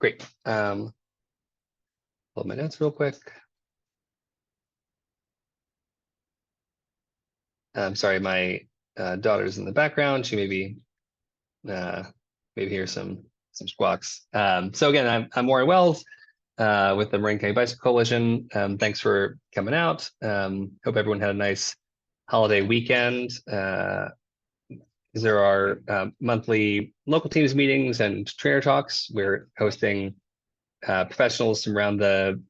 Great. Pull my notes real quick. I'm sorry, my daughter's in the background. She maybe hear some squawks. So again, I'm Warren Wells with the Marin County Bicycle Coalition. Thanks for coming out. Hope everyone had a nice holiday weekend. There are monthly local teams meetings and trainer talks. We're hosting professionals from around the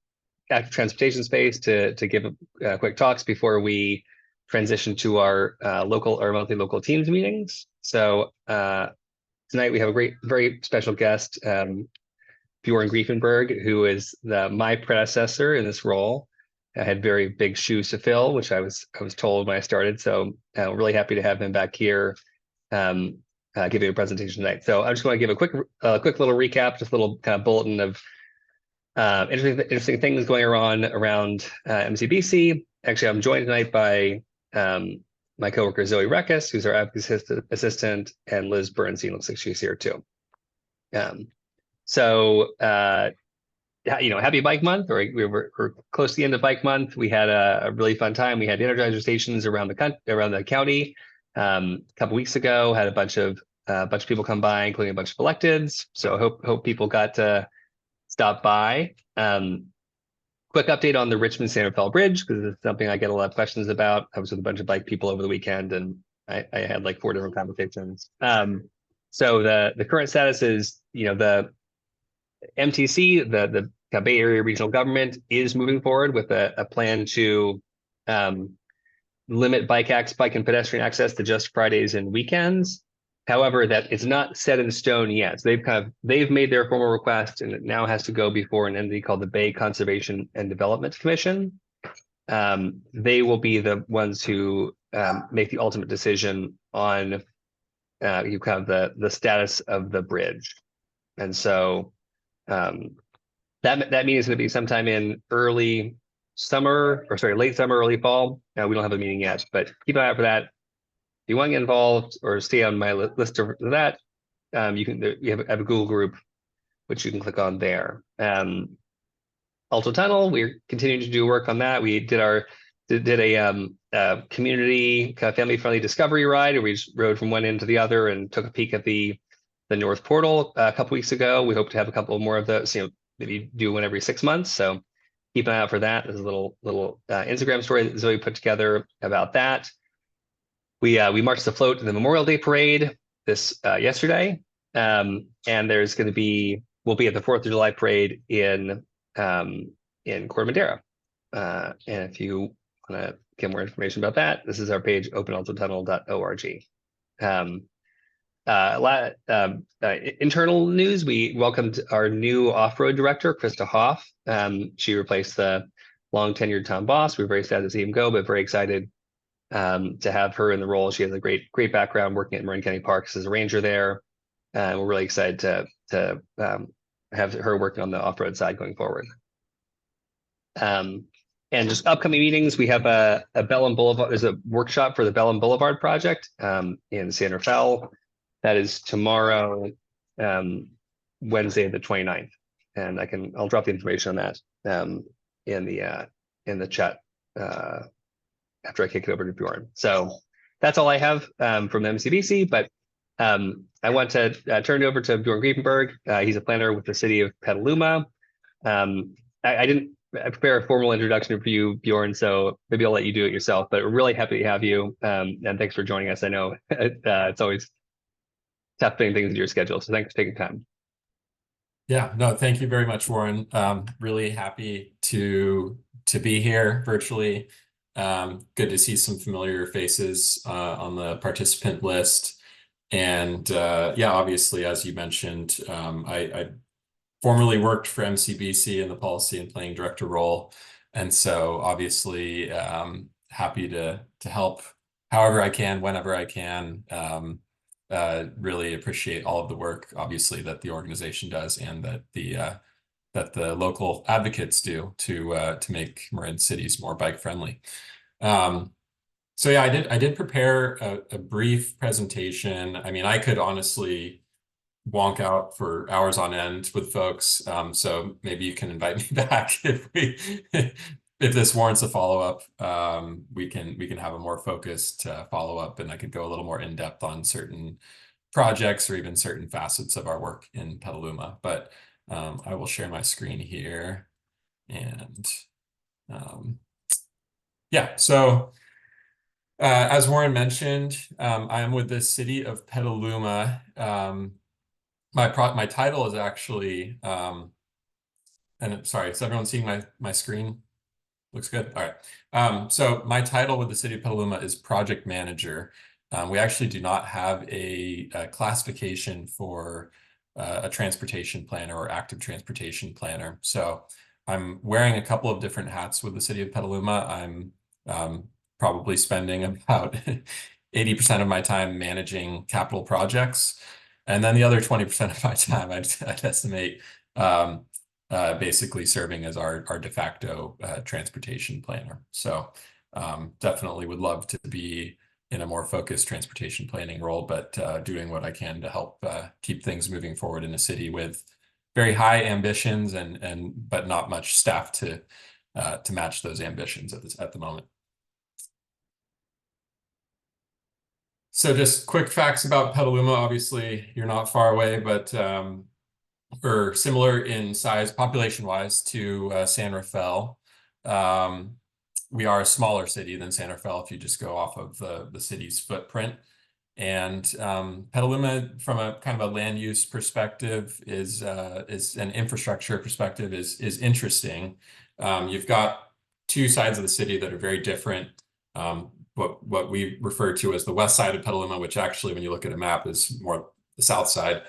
active transportation space to give quick talks before we transition to our monthly local teams meetings. So tonight we have a very special guest, Bjorn Griepenburg, who is my predecessor in this role. I had very big shoes to fill, which I was told when I started. So really happy to have him back here, giving a presentation tonight. So I just want to give a quick little recap, just a little kind of bulletin of interesting things going around MCBC. Actually, I'm joined tonight by my coworker Zoe Reckes, who's our advocacy assistant, and Liz Bernstein. Looks like she's here too. Happy Bike Month. We're close to the end of Bike Month. We had a really fun time. We had Energizer stations around the county a couple weeks ago. Had a bunch of people come by, including a bunch of electeds. So hope people got to stop by. Quick update on the Richmond Santa Fe Bridge, because it's something I get a lot of questions about. I was with a bunch of bike people over the weekend, and I had like 4 different conversations. So the current status is, the MTC, the Bay Area regional government, is moving forward with a plan to limit bike and pedestrian access to just Fridays and weekends. However, that it's not set in stone yet. So they've made their formal request, and it now has to go before an entity called the Bay Conservation and Development Commission. They will be the ones who make the ultimate decision on the status of the bridge. And so that meeting is going to be sometime in late summer, early fall. We don't have a meeting yet, but keep an eye out for that. If you want to get involved or stay on my list of that, you have a Google group, which you can click on there. Alto Tunnel, we're continuing to do work on that. We did a community kind of family-friendly discovery ride, and we just rode from one end to the other and took a peek at the North Portal a couple weeks ago. We hope to have a couple more of those, maybe do one every 6 months. So keep an eye out for that. There's a little Instagram story that Zoe put together about that. We marched the float in the Memorial Day Parade yesterday, and we'll be at the 4th of July Parade in Corte Madera. And if you want to get more information about that, this is our page, openaltotunnel.org. Internal news: we welcomed our new off-road director, Krista Hoff. She replaced the long-tenured Tom Boss. We're very sad to see him go, but very excited to have her in the role. She has a great background working at Marin County Parks as a ranger there. We're really excited to have her working on the off-road side going forward. And just upcoming meetings, we have a Bellum Boulevard. There's a workshop for the Bellum Boulevard project in Santa Fe. That is tomorrow, Wednesday the 29th. And I'll drop the information on that in the chat after I kick it over to Bjorn. So that's all I have from MCBC, but I want to turn it over to Bjorn Griepenburg. He's a planner with the City of Petaluma. I didn't prepare a formal introduction for you, Bjorn, so maybe I'll let you do it yourself, but we're really happy to have you, and thanks for joining us. I know it's always tough fitting things into your schedule, so thanks for taking time. Yeah, no, thank you very much, Warren. Really happy to be here virtually. Good to see some familiar faces on the participant list. And yeah, obviously, as you mentioned, I formerly worked for MCBC in the policy and planning director role. And so obviously happy to help however I can, whenever I can. Really appreciate all of the work, obviously, that the organization does and that the local advocates do to make Marin cities more bike friendly. So yeah, I did prepare a brief presentation. I mean, I could honestly wonk out for hours on end with folks. So maybe you can invite me back if if this warrants a follow-up. We can have a more focused follow-up, and I could go a little more in depth on certain projects or even certain facets of our work in Petaluma. But I will share my screen here, and yeah. So as Warren mentioned, I am with the City of Petaluma. My title is actually, and sorry, is everyone seeing my screen? Looks good. All right. So my title with the City of Petaluma is Project Manager. We actually do not have a classification for a transportation planner or active transportation planner. So I'm wearing a couple of different hats with the City of Petaluma. I'm probably spending about 80% of my time managing capital projects. And then the other 20% of my time, I'd estimate, basically serving as our de facto transportation planner. So definitely would love to be in a more focused transportation planning role, but doing what I can to help keep things moving forward in a city with very high ambitions but not much staff to match those ambitions at the moment. So just quick facts about Petaluma. Obviously, you're not far away, but we're similar in size, population-wise, to San Rafael. We are a smaller city than San Rafael if you just go off of the city's footprint. And Petaluma, from a kind of a land use perspective, is an infrastructure perspective is interesting. You've got two sides of the city that are very different. What we refer to as the west side of Petaluma, which actually, when you look at a map, is more the south side,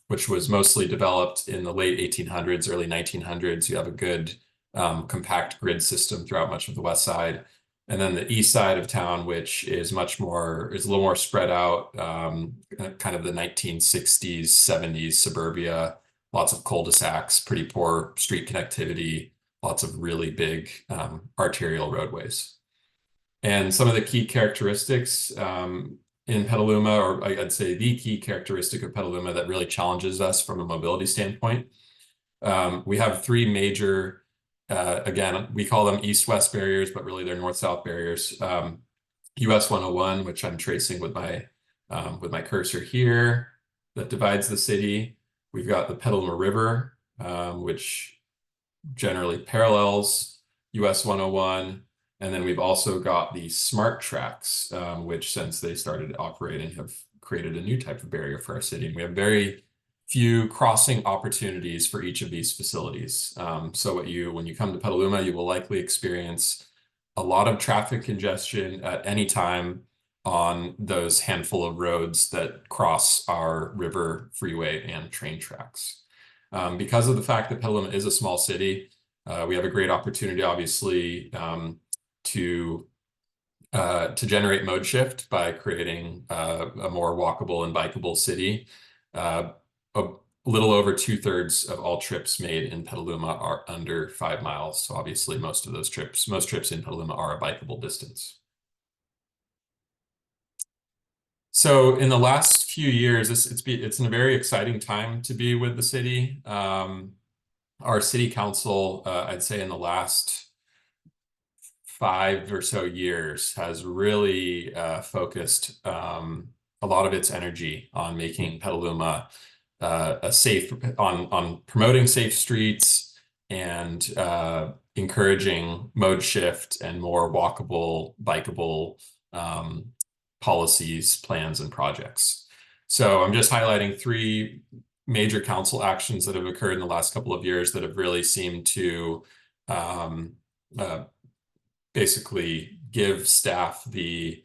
which was mostly developed in the late 1800s, early 1900s. You have a good compact grid system throughout much of the west side. And then the east side of town, which is a little more spread out, kind of the 1960s, 70s suburbia, lots of cul-de-sacs, pretty poor street connectivity, lots of really big arterial roadways. And some of the key characteristics in Petaluma, or I'd say the key characteristic of Petaluma that really challenges us from a mobility standpoint, we have three major, again, we call them east-west barriers, but really they're north-south barriers. US 101, which I'm tracing with my cursor here, that divides the city. We've got the Petaluma River, which generally parallels US 101. And then we've also got the smart tracks, which, since they started operating, have created a new type of barrier for our city. And we have very few crossing opportunities for each of these facilities. So when you come to Petaluma, you will likely experience a lot of traffic congestion at any time on those handful of roads that cross our river, freeway, and train tracks. Because of the fact that Petaluma is a small city, we have a great opportunity, obviously, to generate mode shift by creating a more walkable and bikeable city. A little over 2/3 of all trips made in Petaluma are under 5 miles. So obviously most trips in Petaluma are a bikeable distance. So in the last few years, it's been a very exciting time to be with the city. Our city council, I'd say in the last 5 or so years, has really focused a lot of its energy on making Petaluma on promoting safe streets and encouraging mode shift and more walkable, bikeable policies, plans, and projects. So I'm just highlighting 3 major council actions that have occurred in the last couple of years that have really seemed to basically give staff the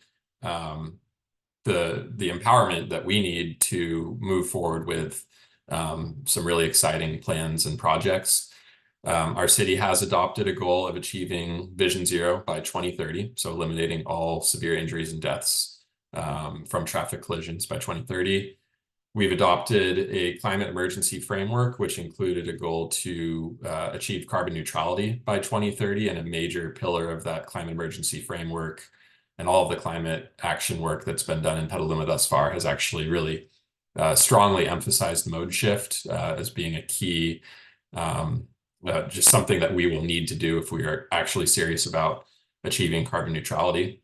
empowerment that we need to move forward with some really exciting plans and projects. Our city has adopted a goal of achieving Vision Zero by 2030, so eliminating all severe injuries and deaths from traffic collisions by 2030. We've adopted a climate emergency framework, which included a goal to achieve carbon neutrality by 2030, and a major pillar of that climate emergency framework and all of the climate action work that's been done in Petaluma thus far has actually really strongly emphasized mode shift as being a key, just something that we will need to do if we are actually serious about achieving carbon neutrality.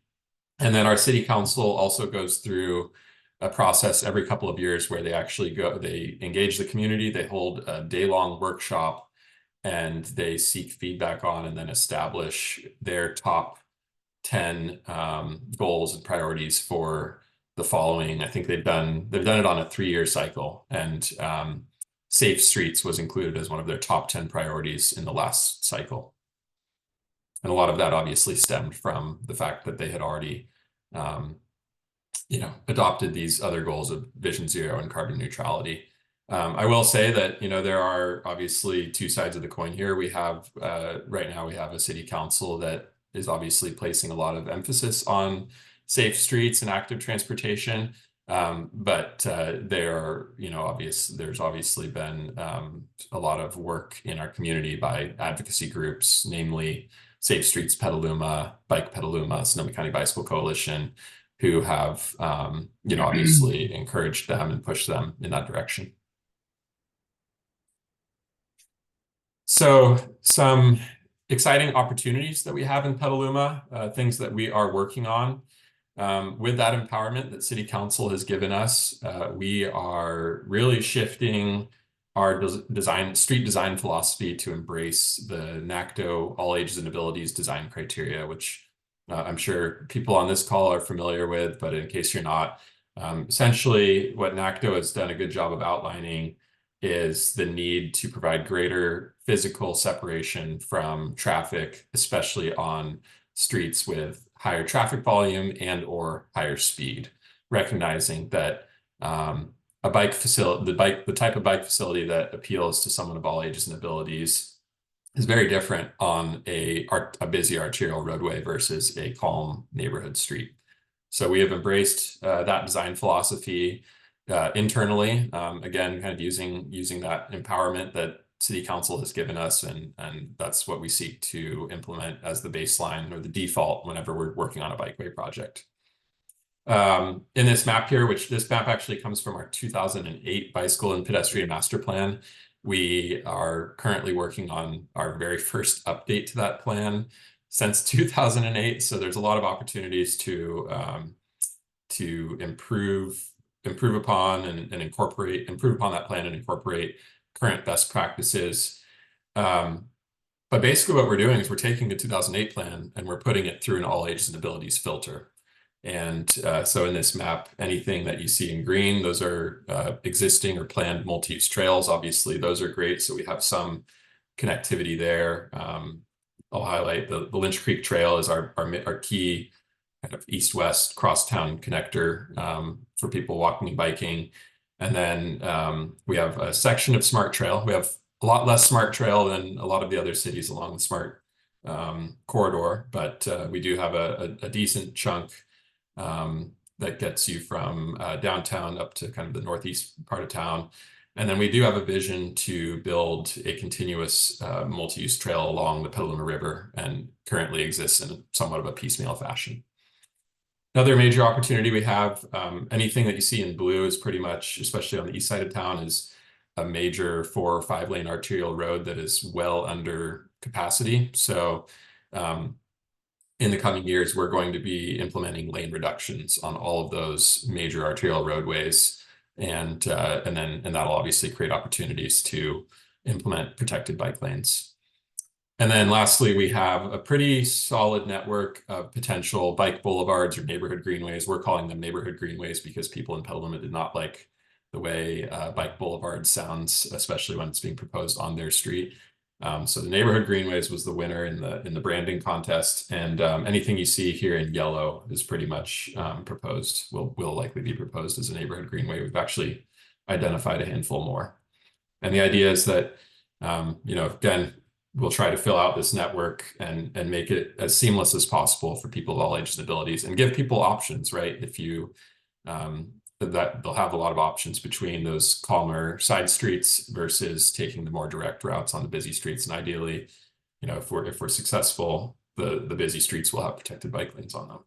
And then our city council also goes through a process every couple of years where they engage the community, they hold a day-long workshop, and they seek feedback on and then establish their top 10 goals and priorities for the following. I think they've done it on a 3-year cycle, and safe streets was included as one of their top 10 priorities in the last cycle. And a lot of that obviously stemmed from the fact that they had already adopted these other goals of Vision Zero and carbon neutrality. I will say that, there are obviously two sides of the coin here. We have, right now, we have a city council that is obviously placing a lot of emphasis on safe streets and active transportation. But there's obviously been a lot of work in our community by advocacy groups, namely Safe Streets Petaluma, Bike Petaluma, Sonoma County Bicycle Coalition, who have, obviously encouraged them and pushed them in that direction. So some exciting opportunities that we have in Petaluma, things that we are working on. With that empowerment that City Council has given us, we are really shifting our street design philosophy to embrace the NACTO All Ages and Abilities design criteria, which I'm sure people on this call are familiar with, but in case you're not, essentially what NACTO has done a good job of outlining is the need to provide greater physical separation from traffic, especially on streets with higher traffic volume and or higher speed, recognizing that a bike facility, the type of bike facility that appeals to someone of all ages and abilities is very different on a busy arterial roadway versus a calm neighborhood street. So we have embraced that design philosophy internally, again, kind of using that empowerment that City Council has given us, and that's what we seek to implement as the baseline or the default whenever we're working on a bikeway project. In this map here, which this map actually comes from our 2008 Bicycle and Pedestrian Master Plan, we are currently working on our very first update to that plan since 2008. So there's a lot of opportunities to improve upon and improve upon that plan and incorporate current best practices. But basically what we're doing is we're taking the 2008 plan and we're putting it through an all ages and abilities filter. And so in this map, anything that you see in green, those are existing or planned multi-use trails. Obviously, those are great. So we have some connectivity there. I'll highlight the Lynch Creek Trail is our key kind of east-west crosstown connector for people walking and biking. And then we have a section of Smart Trail. We have a lot less Smart Trail than a lot of the other cities along the Smart corridor, but we do have a decent chunk that gets you from downtown up to kind of the northeast part of town. And then we do have a vision to build a continuous multi-use trail along the Petaluma River, and currently exists in somewhat of a piecemeal fashion. Another major opportunity we have, anything that you see in blue is pretty much, especially on the east side of town, is a major 4 or 5 lane arterial road that is well under capacity. So in the coming years, we're going to be implementing lane reductions on all of those major arterial roadways. And that'll obviously create opportunities to implement protected bike lanes. And then lastly, we have a pretty solid network of potential bike boulevards or neighborhood greenways. We're calling them neighborhood greenways because people in Petaluma did not like the way bike boulevard sounds, especially when it's being proposed on their street. So the neighborhood greenways was the winner in the branding contest, and anything you see here in yellow is pretty much proposed, will likely be proposed as a neighborhood greenway. We've actually identified a handful more. And the idea is that, again, we'll try to fill out this network and make it as seamless as possible for people of all ages and abilities, and give people options, right? If you, that they'll have a lot of options between those calmer side streets versus taking the more direct routes on the busy streets. And ideally, if we're successful, the busy streets will have protected bike lanes on them.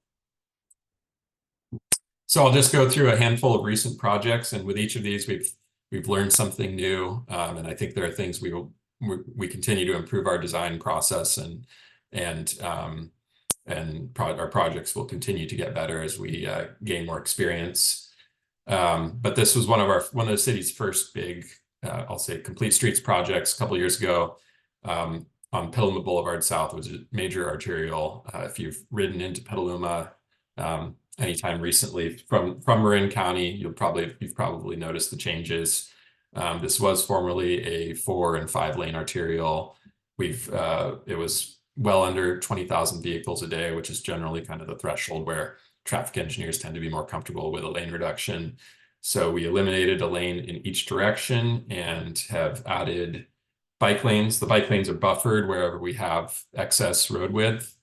So I'll just go through a handful of recent projects, and with each of these, we've learned something new, and I think there are things we continue to improve our design process, and our projects will continue to get better as we gain more experience. But this was one of the city's first big, I'll say, complete streets projects a couple of years ago. On Petaluma Boulevard South was a major arterial. If you've ridden into Petaluma anytime recently from Marin County, you've probably noticed the changes. This was formerly a 4 and 5 lane arterial. It was well under 20,000 vehicles a day, which is generally kind of the threshold where traffic engineers tend to be more comfortable with a lane reduction. So we eliminated a lane in each direction and have added bike lanes. The bike lanes are buffered wherever we have excess road width.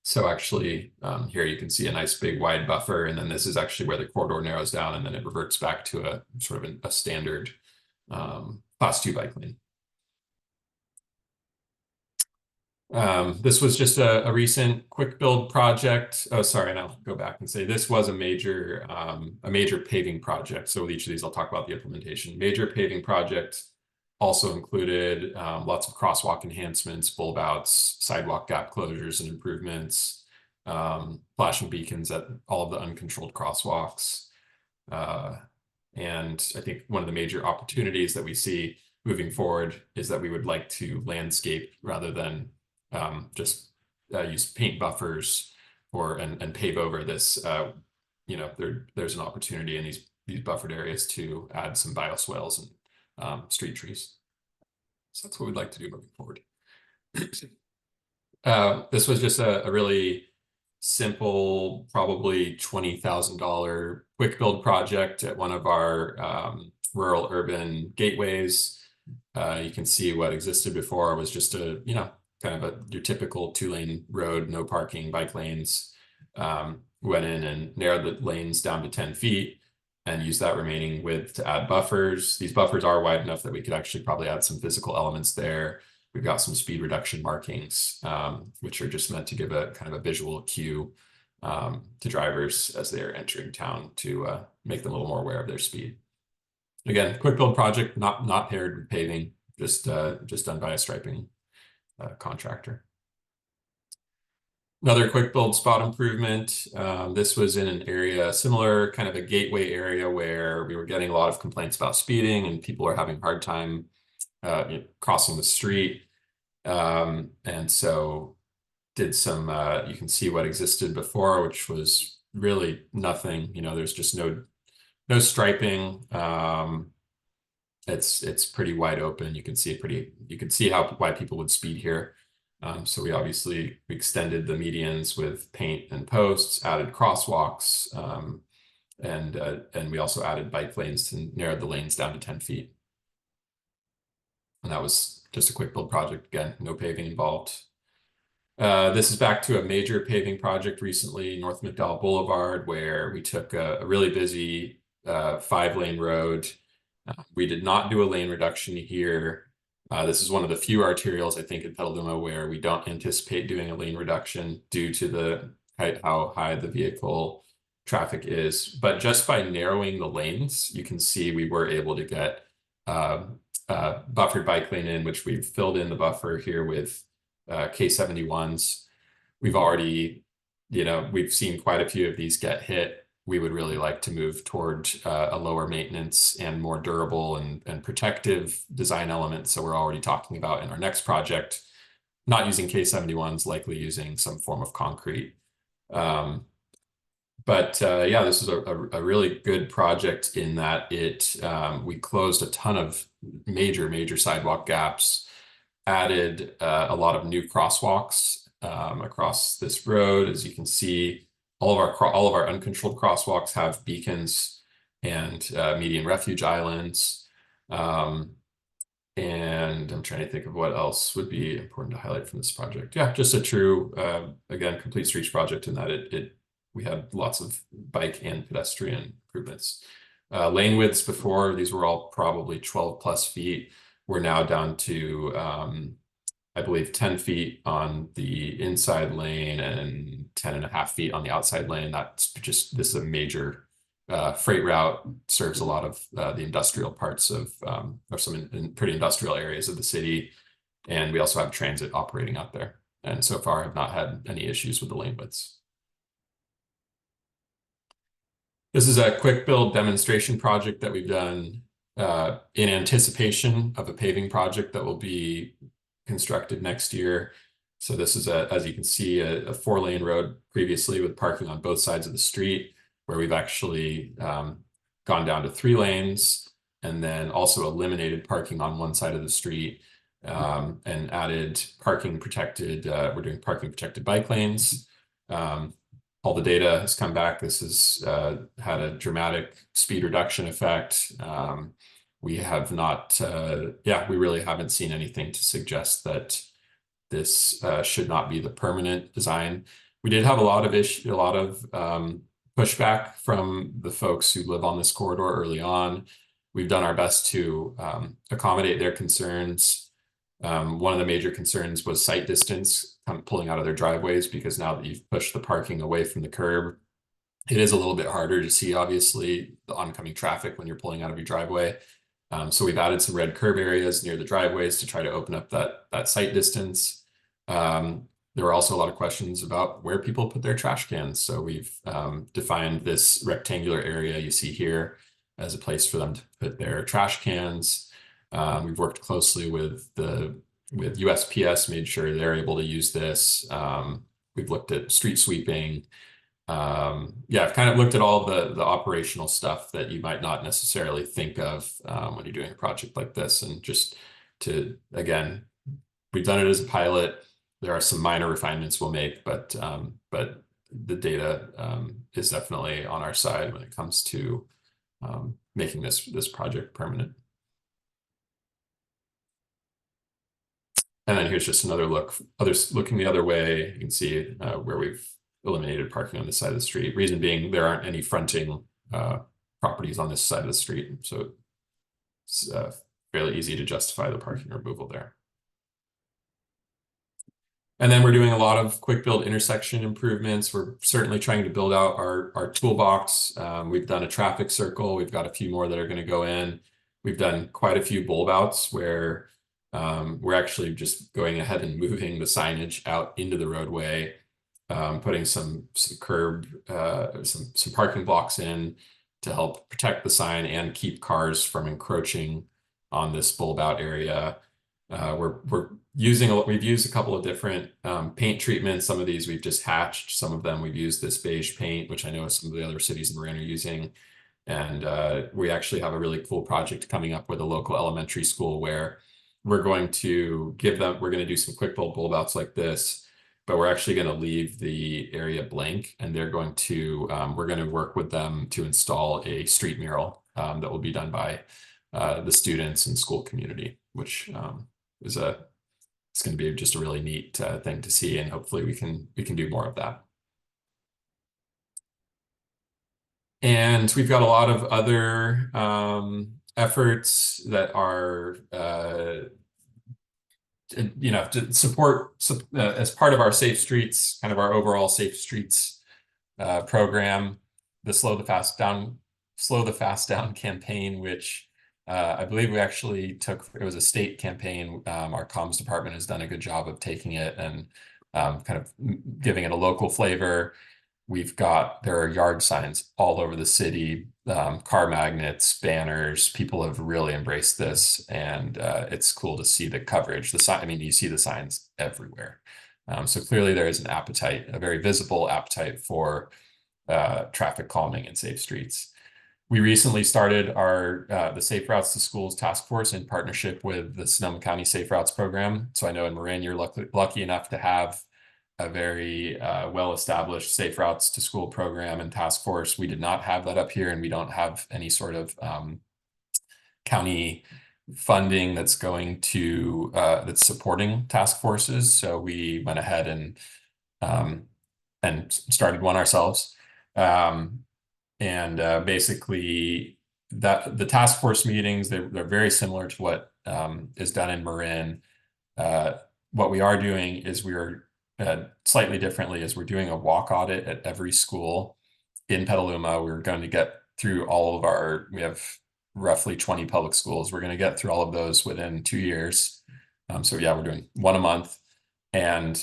So actually here you can see a nice big wide buffer, and then this is actually where the corridor narrows down, and then it reverts back to a sort of a standard class 2 bike lane. This was just a recent quick build project. Oh, sorry, and I'll go back and say this was a major paving project. So with each of these, I'll talk about the implementation. Major paving project also included lots of crosswalk enhancements, bulb outs, sidewalk gap closures and improvements, flashing beacons at all of the uncontrolled crosswalks. And I think one of the major opportunities that we see moving forward is that we would like to landscape rather than just use paint buffers and pave over this. There's an opportunity in these buffered areas to add some bioswales and street trees. So that's what we'd like to do moving forward. This was just a really simple, probably $20,000 quick build project at one of our rural urban gateways. You can see what existed before was just kind of your typical 2-lane road, no parking, bike lanes. Went in and narrowed the lanes down to 10 feet and use that remaining width to add buffers. These buffers are wide enough that we could actually probably add some physical elements there. We've got some speed reduction markings, which are just meant to give a kind of a visual cue to drivers as they're entering town to make them a little more aware of their speed. Again, quick build project, not paired with paving, just done by a striping contractor. Another quick build spot improvement. This was in an area similar, kind of a gateway area where we were getting a lot of complaints about speeding and people are having a hard time crossing the street. And so did some, you can see what existed before, which was really nothing. There's just no striping. It's pretty wide open. You can see why people would speed here. So we obviously extended the medians with paint and posts, added crosswalks, and we also added bike lanes and narrowed the lanes down to 10 feet. And that was just a quick build project. Again, no paving involved. This is back to a major paving project recently, North McDowell Boulevard, where we took a really busy 5-lane road. We did not do a lane reduction here. This is one of the few arterials, I think, in Petaluma where we don't anticipate doing a lane reduction due to how high the vehicle traffic is. But just by narrowing the lanes, you can see we were able to get buffered bike lane in, which we've filled in the buffer here with K71s. We've already, we've seen quite a few of these get hit. We would really like to move toward a lower maintenance and more durable and protective design element. So we're already talking about in our next project, not using K71s, likely using some form of concrete. Yeah, this is a really good project in that we closed a ton of major sidewalk gaps, added a lot of new crosswalks across this road. As you can see, all of our uncontrolled crosswalks have beacons and median refuge islands. And I'm trying to think of what else would be important to highlight from this project. Yeah, just a true, again, complete streets project in that we had lots of bike and pedestrian improvements. Lane widths before, these were all probably 12+ feet. We're now down to, I believe, 10 feet on the inside lane and 10.5 feet on the outside lane. That's just, this is a major freight route, serves a lot of the industrial parts of, or some pretty industrial areas of the city. And we also have transit operating out there. And so far have not had any issues with the lane widths. This is a quick build demonstration project that we've done in anticipation of a paving project that will be constructed next year. So this is, as you can see, a 4-lane road previously with parking on both sides of the street, where we've actually gone down to 3 lanes and then also eliminated parking on one side of the street and added parking protected, we're doing parking protected bike lanes. All the data has come back. This has had a dramatic speed reduction effect. We have not, we really haven't seen anything to suggest that this should not be the permanent design. We did have a lot of pushback from the folks who live on this corridor early on. We've done our best to accommodate their concerns. One of the major concerns was sight distance pulling out of their driveways, because now that you've pushed the parking away from the curb, it is a little bit harder to see, obviously, the oncoming traffic when you're pulling out of your driveway. So we've added some red curb areas near the driveways to try to open up that sight distance. There were also a lot of questions about where people put their trash cans. So we've defined this rectangular area you see here as a place for them to put their trash cans. We've worked closely with USPS, made sure they're able to use this. We've looked at street sweeping. I've kind of looked at all the operational stuff that you might not necessarily think of when you're doing a project like this. And just to, again, we've done it as a pilot. There are some minor refinements we'll make, but the data is definitely on our side when it comes to making this project permanent. And then here's just another look, looking the other way. You can see where we've eliminated parking on this side of the street. Reason being, there aren't any fronting properties on this side of the street. So it's fairly easy to justify the parking removal there. And then we're doing a lot of quick build intersection improvements. We're certainly trying to build out our toolbox. We've done a traffic circle. We've got a few more that are going to go in. We've done quite a few bulb outs where we're actually just going ahead and moving the signage out into the roadway, putting some curb, some parking blocks in to help protect the sign and keep cars from encroaching on this bulb out area. We've used a couple of different paint treatments. Some of these we've just hatched. Some of them we've used this beige paint, which I know some of the other cities in Marin are using. And we actually have a really cool project coming up with a local elementary school where we're going to do some quick bulb outs like this, but we're actually going to leave the area blank, and we're going to work with them to install a street mural that will be done by the students and school community, which it's going to be just a really neat thing to see, and hopefully we can do more of that. And we've got a lot of other efforts that are to support as part of our Safe Streets, kind of our overall Safe Streets program, the Slow the Fast Down campaign, which I believe we actually it was a state campaign. Our comms department has done a good job of taking it and kind of giving it a local flavor. There are yard signs all over the city, car magnets, banners. People have really embraced this, and it's cool to see the coverage. You see the signs everywhere. So clearly there is an appetite, a very visible appetite for traffic calming and safe streets. We recently started the Safe Routes to Schools task force in partnership with the Sonoma County Safe Routes program. So I know in Marin, you're lucky enough to have a very well-established Safe Routes to School program and task force. We did not have that up here, and we don't have any sort of county funding that's that's supporting task forces. So we went ahead and started one ourselves. Basically the task force meetings, they're very similar to what is done in Marin. What we are doing is we're slightly differently is we're doing a walk audit at every school in Petaluma. We're going to get through all of we have roughly 20 public schools. We're going to get through all of those within 2 years. So yeah, we're doing one a month, and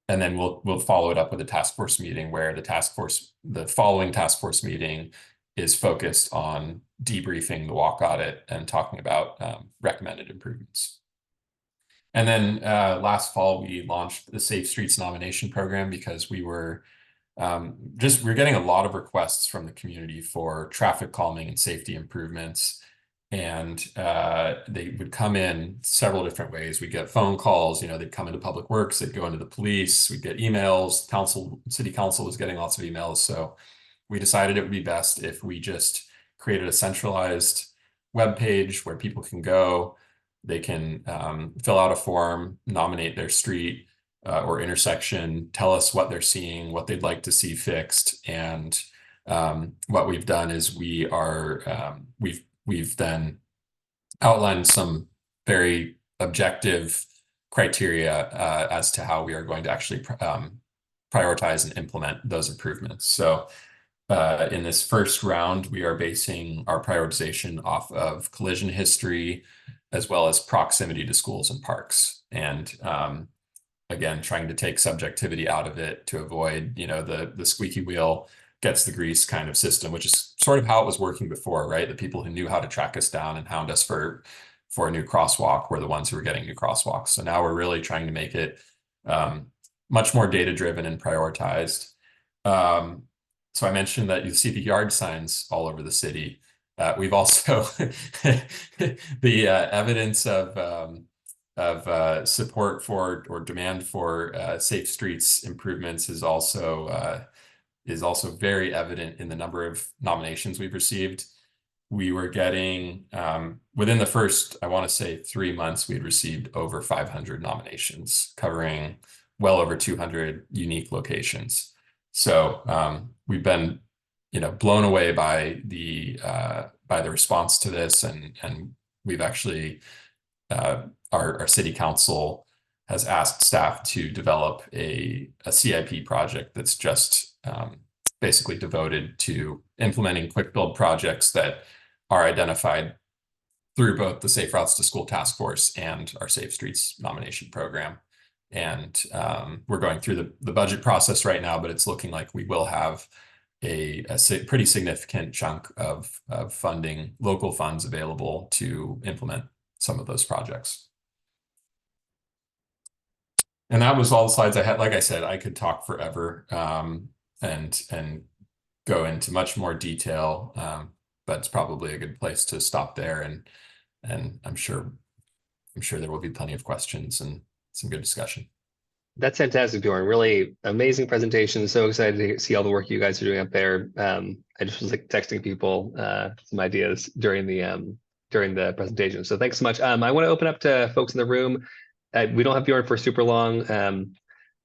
then we'll follow it up with a task force meeting where the following task force meeting is focused on debriefing the walk audit and talking about recommended improvements. And then last fall, we launched the Safe Streets nomination program because we're getting a lot of requests from the community for traffic calming and safety improvements. And they would come in several different ways. We get phone calls, they'd come into Public Works, they'd go into the police, we'd get emails, city council was getting lots of emails. So we decided it would be best if we just created a centralized web page where people can go. They can fill out a form, nominate their street or intersection, tell us what they're seeing, what they'd like to see fixed. And what we've done is we've then outlined some very objective criteria as to how we are going to actually prioritize and implement those improvements. So in this first round, we are basing our prioritization off of collision history, as well as proximity to schools and parks. And again, trying to take subjectivity out of it to avoid, the squeaky wheel gets the grease kind of system, which is sort of how it was working before, right? The people who knew how to track us down and hound us for a new crosswalk were the ones who were getting new crosswalks. So now we're really trying to make it much more data-driven and prioritized. So I mentioned that you see the yard signs all over the city. We've also the evidence of support for or demand for safe streets improvements is also very evident in the number of nominations we've received. We were getting within the first, I want to say 3 months, we had received over 500 nominations covering well over 200 unique locations. So we've been blown away by the response to this, and we've actually our city council has asked staff to develop a CIP project that's just basically devoted to implementing quick build projects that are identified through both the Safe Routes to School Task Force and our Safe Streets nomination program. And we're going through the budget process right now, but it's looking like we will have a pretty significant chunk of funding, local funds available to implement some of those projects. And that was all the slides I had. Like I said, I could talk forever and go into much more detail, but it's probably a good place to stop there. And I'm sure there will be plenty of questions and some good discussion. That's fantastic, Bjorn. Really amazing presentation. So excited to see all the work you guys are doing up there. I just was texting people some ideas during the presentation. So thanks so much. I want to open up to folks in the room. We don't have Bjorn for super long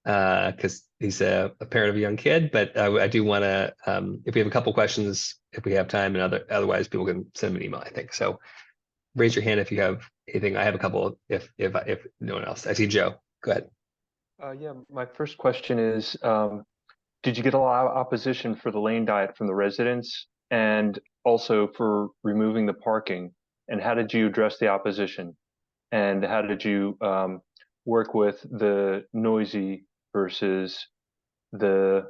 because he's a parent of a young kid, but I do want to, if we have a couple questions, if we have time, and otherwise people can send me an email, I think. So raise your hand if you have anything. I have a couple if no one else. I see Joe. Go ahead. Yeah, my first question is, did you get a lot of opposition for the lane diet from the residents and also for removing the parking? And how did you address the opposition? And how did you work with the noisy versus the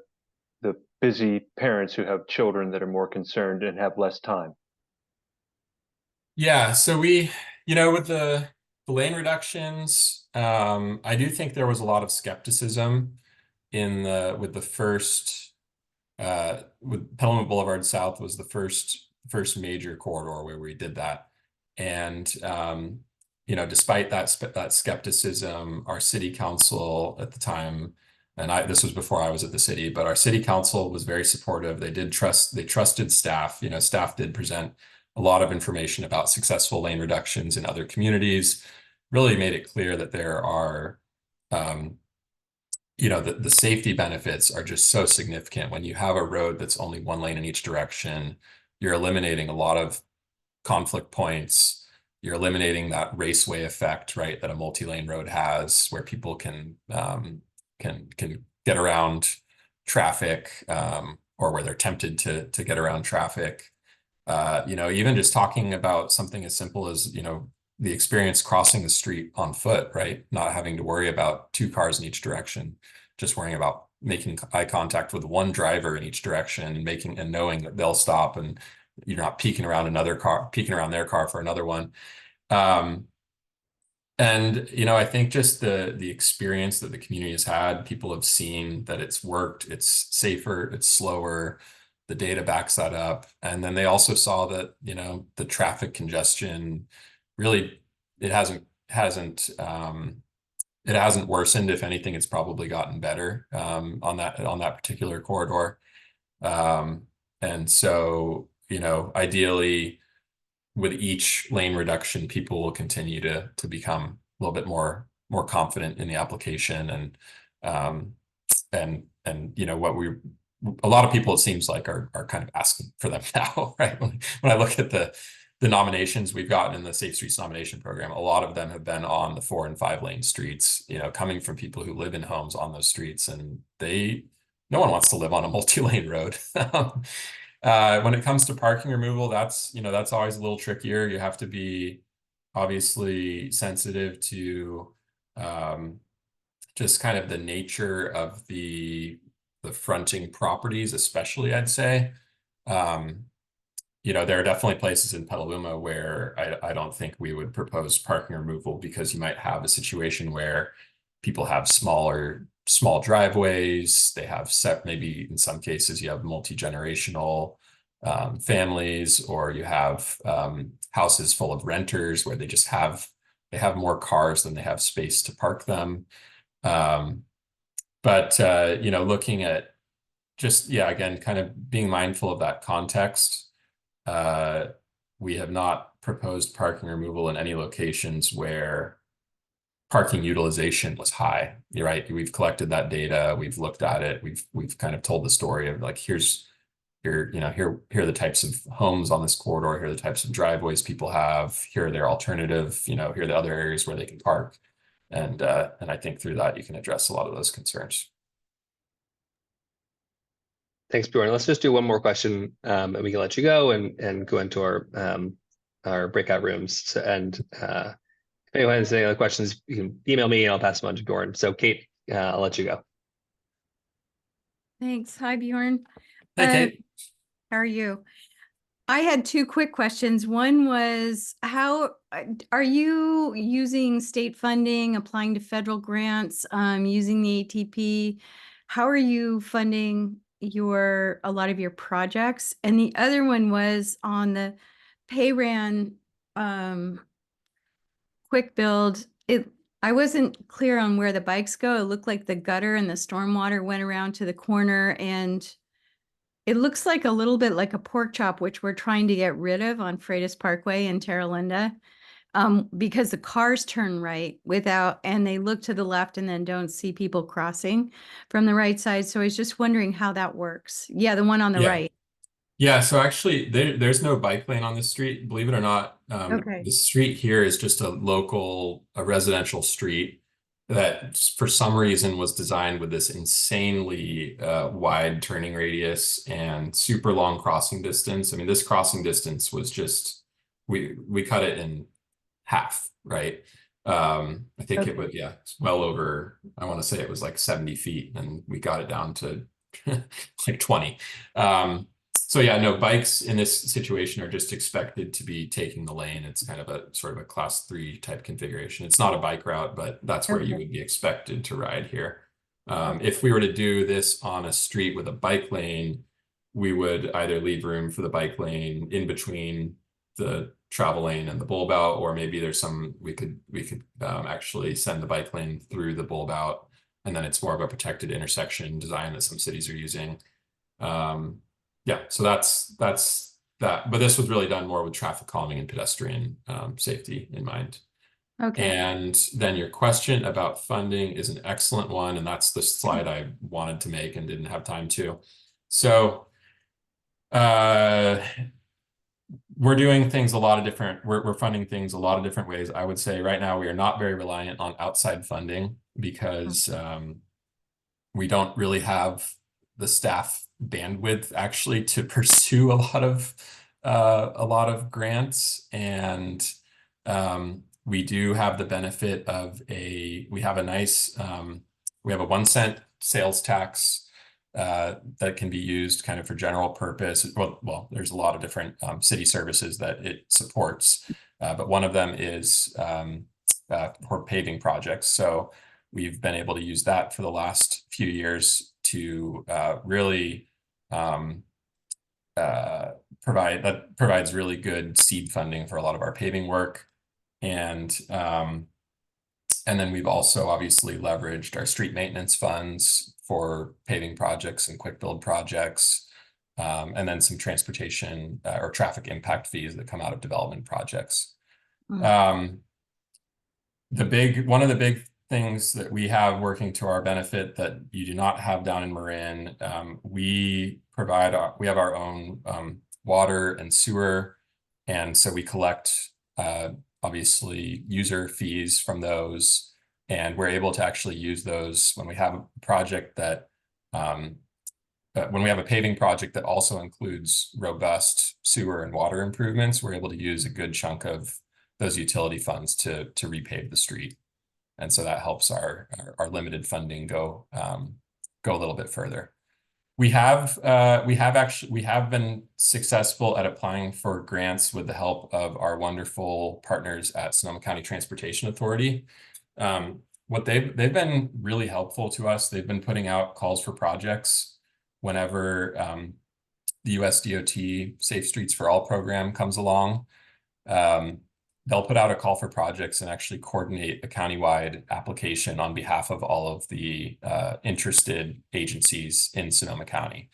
busy parents who have children that are more concerned and have less time? Yeah, so we, with the lane reductions, I do think there was a lot of skepticism with Petaluma Boulevard South was the first major corridor where we did that. And despite that skepticism, our city council at the time, and this was before I was at the city, but our city council was very supportive. They trusted staff. Staff did present a lot of information about successful lane reductions in other communities, really made it clear that there are, the safety benefits are just so significant. When you have a road that's only one lane in each direction, you're eliminating a lot of conflict points. you're eliminating that raceway effect, right, that a multi-lane road has, where people can get around traffic, or where they're tempted to get around traffic. Even just talking about something as simple as, the experience crossing the street on foot, right? Not having to worry about two cars in each direction, just worrying about making eye contact with one driver in each direction and knowing that they'll stop and you're not peeking around their car for another one. I think just the experience that the community has had, people have seen that it's worked, it's safer, it's slower, the data backs that up. And then they also saw that, the traffic congestion really, it hasn't worsened. If anything, it's probably gotten better on that particular corridor. And so, ideally, with each lane reduction, people will continue to become a little bit more confident in the application. And a lot of people, it seems like, are kind of asking for them now, right? When I look at the nominations we've gotten in the Safe Streets nomination program, a lot of them have been on the 4 and 5 lane streets, coming from people who live in homes on those streets, and no one wants to live on a multi-lane road. When it comes to parking removal, that's always a little trickier. You have to be obviously sensitive to just kind of the nature of the fronting properties, especially, I'd say. There are definitely places in Petaluma where I don't think we would propose parking removal, because you might have a situation where people have small driveways. They have maybe in some cases you have multi-generational families, or you have houses full of renters where they have more cars than they have space to park them. Looking at just, again, kind of being mindful of that context. We have not proposed parking removal in any locations where parking utilization was high. You're right. We've collected that data. We've looked at it. We've kind of told the story of like, here are the types of homes on this corridor. Here are the types of driveways people have. Here are their alternative. Here are the other areas where they can park. And I think through that, you can address a lot of those concerns. Thanks, Bjorn. Let's just do one more question, and we can let you go and go into our breakout rooms. And if anyone has any other questions, you can email me and I'll pass them on to Bjorn. So Kate, I'll let you go. Thanks. Hi, Bjorn. Hey, Kate. How are you? I had 2 quick questions. One was, how are you using state funding, applying to federal grants, using the ATP? How are you funding a lot of your projects? And the other one was on the PayRan quick build. I wasn't clear on where the bikes go. It looked like the gutter and the stormwater went around to the corner, and it looks like a little bit like a pork chop, which we're trying to get rid of on Freitas Parkway in Terra Linda, because the cars turn right and they look to the left and then don't see people crossing from the right side. So I was just wondering how that works. Yeah, the one on the right. Yeah, so actually there's no bike lane on this street, believe it or not. Okay. The street here is just a residential street that for some reason was designed with this insanely wide turning radius and super long crossing distance. I mean, this crossing distance was just, we cut it in half, right? I think it would, it's well over, I want to say it was like 70 feet, and we got it down to like 20. So no, bikes in this situation are just expected to be taking the lane. It's kind of a sort of a class 3 type configuration. It's not a bike route, but that's where you would be expected to ride here. If we were to do this on a street with a bike lane, we would either leave room for the bike lane in between the travel lane and the bulb out, or maybe there's we could actually send the bike lane through the bulb out, and then it's more of a protected intersection design that some cities are using. So that's that. But this was really done more with traffic calming and pedestrian safety in mind. Okay. And then your question about funding is an excellent one, and that's the slide I wanted to make and didn't have time to. So we're doing things a lot of different, we're funding things a lot of different ways. I would say right now we are not very reliant on outside funding because we don't really have the staff bandwidth actually to pursue a lot of grants. And we do have the benefit of we have a 1 cent sales tax that can be used kind of for general purpose. Well, there's a lot of different city services that it supports, but one of them is for paving projects. So we've been able to use that for the last few years to really provides really good seed funding for a lot of our paving work. And then we've also obviously leveraged our street maintenance funds for paving projects and quick build projects, and then some transportation or traffic impact fees that come out of development projects. One of the big things that we have working to our benefit that you do not have down in Marin, we have our own water and sewer, and so we collect obviously user fees from those, and we're able to actually use those when we have a project that when we have a paving project that also includes robust sewer and water improvements. We're able to use a good chunk of those utility funds to repave the street, and so that helps our limited funding go a little bit further. We have been successful at applying for grants with the help of our wonderful partners at Sonoma County Transportation Authority. They've been really helpful to us. They've been putting out calls for projects whenever the US DOT Safe Streets for All program comes along. They'll put out a call for projects and actually coordinate a countywide application on behalf of all of the interested agencies in Sonoma County.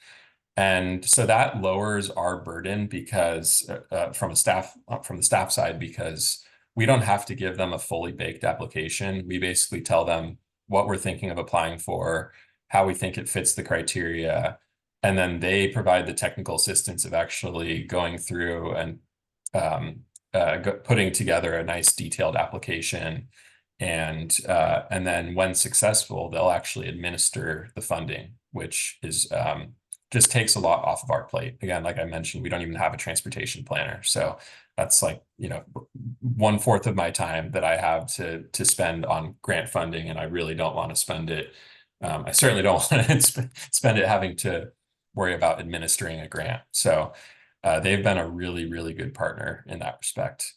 And so that lowers our burden because from the staff side, because we don't have to give them a fully baked application. We basically tell them what we're thinking of applying for, how we think it fits the criteria, and then they provide the technical assistance of actually going through and putting together a nice detailed application, and then when successful, they'll actually administer the funding, which is just takes a lot off of our plate. Again, like I mentioned, we don't even have a transportation planner, so that's like 1/4 of my time that I have to spend on grant funding, and I really don't want to spend it. I certainly don't want to spend it having to worry about administering a grant. So they've been a really, really good partner in that respect.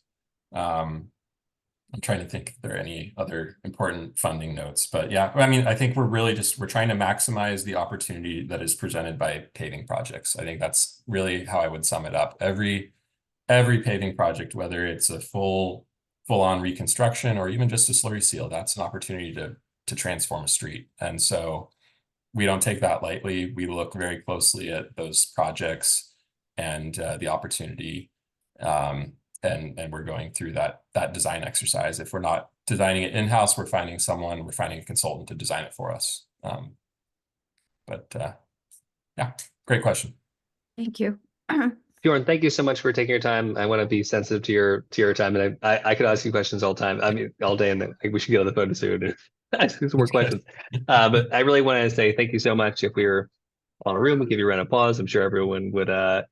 I'm trying to think if there are any other important funding notes, but yeah, I mean, I think we're trying to maximize the opportunity that is presented by paving projects. I think that's really how I would sum it up. Every paving project, whether it's a full-on reconstruction or even just a slurry seal, that's an opportunity to transform a street. And so we don't take that lightly. We look very closely at those projects and the opportunity, and we're going through that design exercise. If we're not designing it in-house, we're finding a consultant to design it for us. Yeah, great question. Thank you. Bjorn, thank you so much for taking your time. I want to be sensitive to your time, and I could ask you questions all the time. I mean, all day, and I think we should get on the phone soon and ask you some more questions. But I really want to say thank you so much. If we were on a room, we'll give you a round of applause. I'm sure everyone would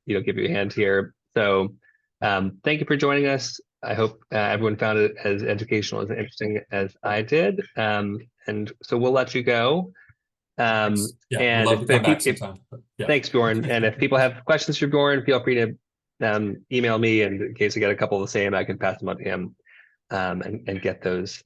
give you a hand here. So thank you for joining us. I hope everyone found it as educational, as interesting as I did. And so we'll let you go. Yeah, and we'd love to come back sometime. Yeah. Thanks, Bjorn. And if people have questions for Bjorn, feel free to email me, and in case I get a couple of the same, I can pass them on to him and get those